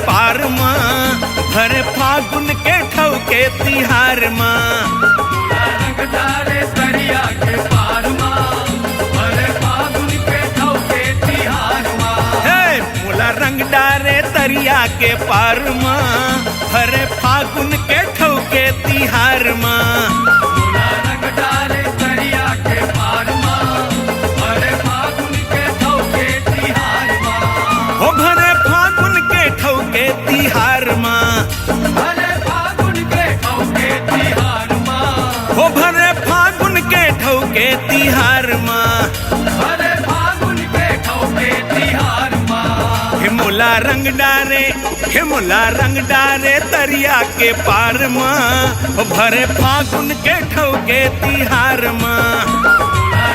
पार माँ भरे फागुन के ठौके तिहार माँ रंग डाले दरिया के पार माँ भरे फागुन के ठौके तिहार माँ मोला रंग डारे दरिया के पार माँ भरे फागुन के ठौके तिहार माँ रंग डाले दरिया के पार माँ भरे फागुन के ठौके तिहार माँ हो भरे फागुन के ठौके तिहार माँ भरे फागुन के ठौके तिहार माँ हो भरे फागुन के ठौके तिहार माँ भरे फागुन के ठौके तिहार माँ हिमुला रंग डारे दरिया के पार माँ हो भरे फागुन के ठौके तिहार माँ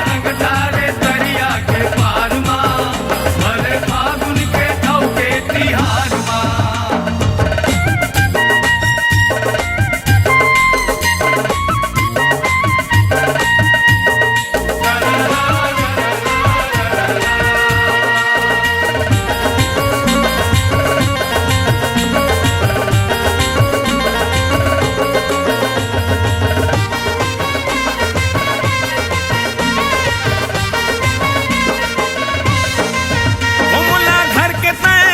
रंग डाले दरिया के पार माँ भरे फागुन के ठौके तिहार माँ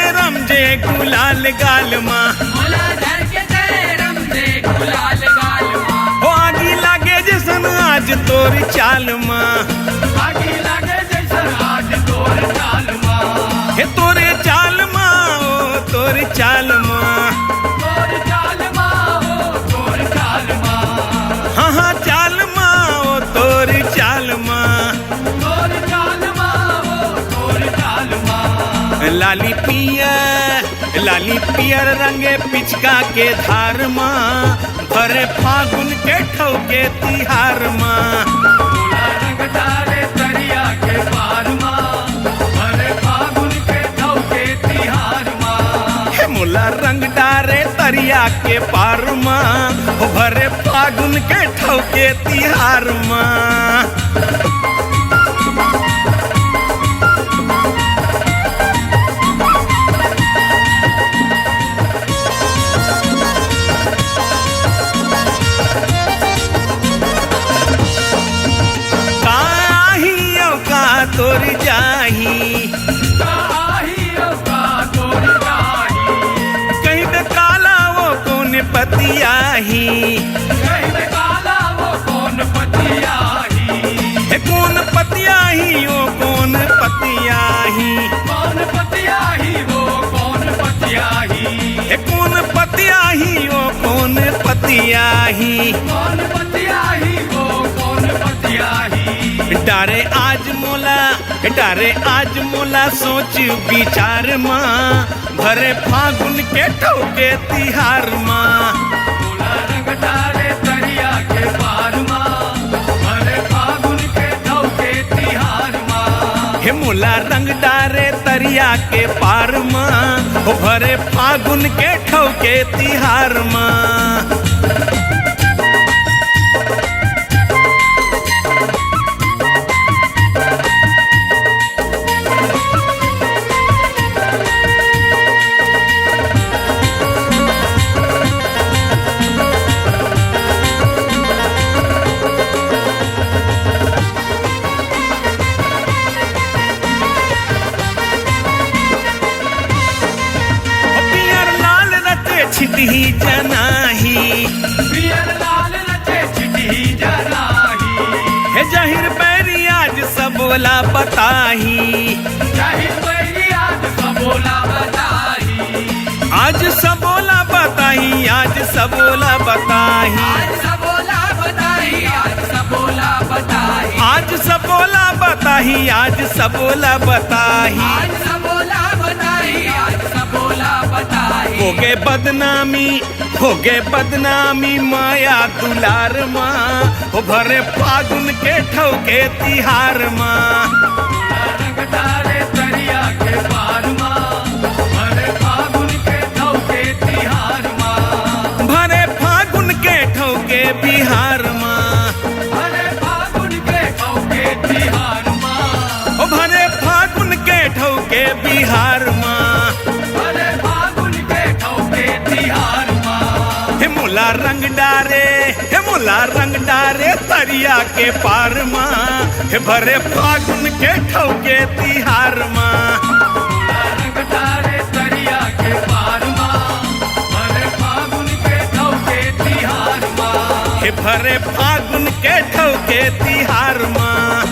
गुलाल गाल माँ मोला धर के तेरम दे गुलाल गाल माँ हो आगी लागे जैसन आज तोर चाल माँ आगे लागे जैसन आज तोर चाल माँ हे तोरे चाल माँ ओ तोर चाल माँ तोर चाल माँ हो तोर चाल माँ हाँ हाँ चाल माँ ओ तोर चाल माँ तोर चाल माँ हो तोर चाल माँ लाली पियर रंगे पिचका के धार माँ भरे फागुन के ठौके तिहार माँ रंग डाले दरिया के पार माँ भरे फागुन के ठौके तिहार माँ मोला रंग डारे दरिया के पार माँ भरे फागुन के ठौके तिहार माँ तोर जाही कहीं पे काला वो कौन पतियाही हे कौन पतियाही वो कौन पतियाही हे कौन पतियाही वो कौन पतियाही डारे आज मोला सोच विचार माँ भरे फागुन के ठौके तिहार माँ रंग डाले दरिया के पार माँ भरे फागुन के ठौके तिहार माँ हे मोला रंग डारे दरिया के पार माँ भरे फागुन के ठौके तिहार माँ छिटी जनाही पियर लाल रचे छिटी जनाही हे जाहिर बैरी आज सबोला बताही जाहिर बैरी आज सबोला बताही आज सबोला बताही आज सबोला बताही आज सबोला बताही आज सबोला बताही आज सबोला बताही आज सबोला बताही आज सबोला बताही आज सबोला बताही हो गए बदनामी माया दुलार माँ हो भरे फागुन के ठौके तिहार माँ रंग डाले दरिया के पार माँ भरे फागुन के ठौके तिहार माँ भरे फागुन के ठौके बिहार माँ भरे फागुन के ठौके तिहार माँ भरे फागुन के ठौके बिहार माँ भरे फागुन के डारे हे मोला रंग डारे तरिया के पार माँ हे भरे फागुन के ठौके तिहार माँ मोला रंग डारे तरिया के पार माँ भरे फागुन के ठौके तिहार माँ हे भरे फागुन के ठौके तिहार माँ